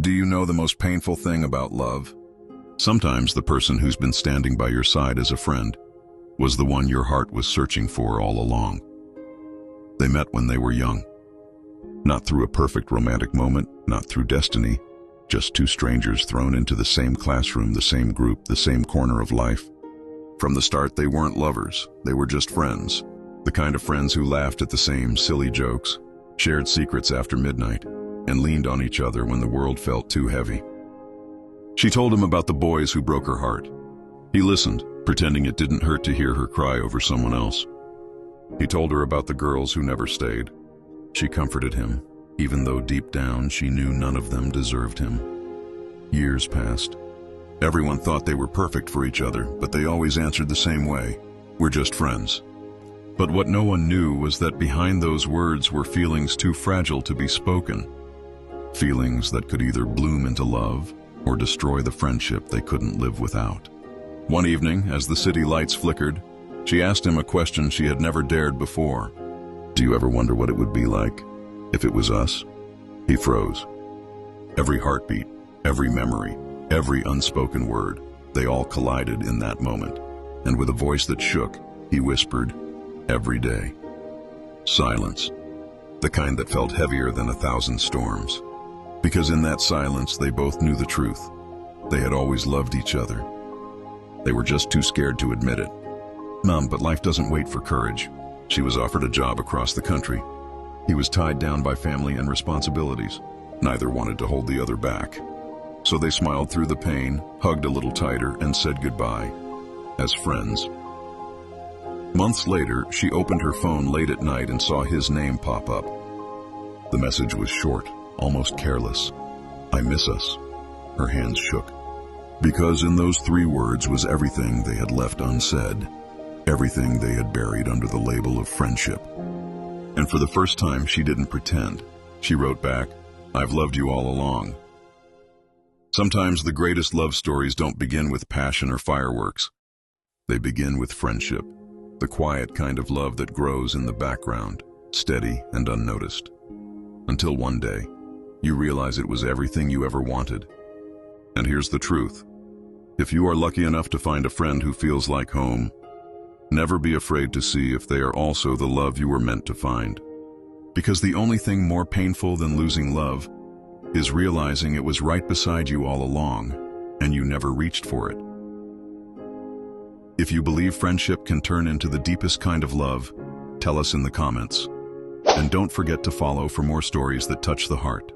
Do you know the most painful thing about love? Sometimes the person who's been standing by your side as a friend was the one your heart was searching for all along. They met when they were young. Not through a perfect romantic moment, not through destiny, just two strangers thrown into the same classroom, the same group, the same corner of life. From the start, they weren't lovers, they were just friends. The kind of friends who laughed at the same silly jokes, shared secrets after midnight, and leaned on each other when the world felt too heavy. She told him about the boys who broke her heart. He listened, pretending it didn't hurt to hear her cry over someone else. He told her about the girls who never stayed. She comforted him, even though deep down she knew none of them deserved him. Years passed. Everyone thought they were perfect for each other, but they always answered the same way: "We're just friends." But what no one knew was that behind those words were feelings too fragile to be spoken. Feelings that could either bloom into love or destroy the friendship they couldn't live without. One evening, as the city lights flickered, she asked him a question she had never dared before. "Do you ever wonder what it would be like if it was us?" He froze. Every heartbeat, every memory, every unspoken word, they all collided in that moment. And with a voice that shook, he whispered, "Every day." Silence. The kind that felt heavier than 1,000 storms. Because in that silence, they both knew the truth. They had always loved each other. They were just too scared to admit it. But life doesn't wait for courage. She was offered a job across the country. He was tied down by family and responsibilities. Neither wanted to hold the other back. So they smiled through the pain, hugged a little tighter, and said goodbye, as friends. Months later, she opened her phone late at night and saw his name pop up. The message was short, almost careless. "I miss us." Her hands shook. Because in those 3 words was everything they had left unsaid, everything they had buried under the label of friendship. And for the first time, she didn't pretend. She wrote back, "I've loved you all along." Sometimes the greatest love stories don't begin with passion or fireworks. They begin with friendship, the quiet kind of love that grows in the background, steady and unnoticed. Until one day, you realize it was everything you ever wanted. And here's the truth. If you are lucky enough to find a friend who feels like home, never be afraid to see if they are also the love you were meant to find. Because the only thing more painful than losing love is realizing it was right beside you all along, and you never reached for it. If you believe friendship can turn into the deepest kind of love, tell us in the comments. And don't forget to follow for more stories that touch the heart.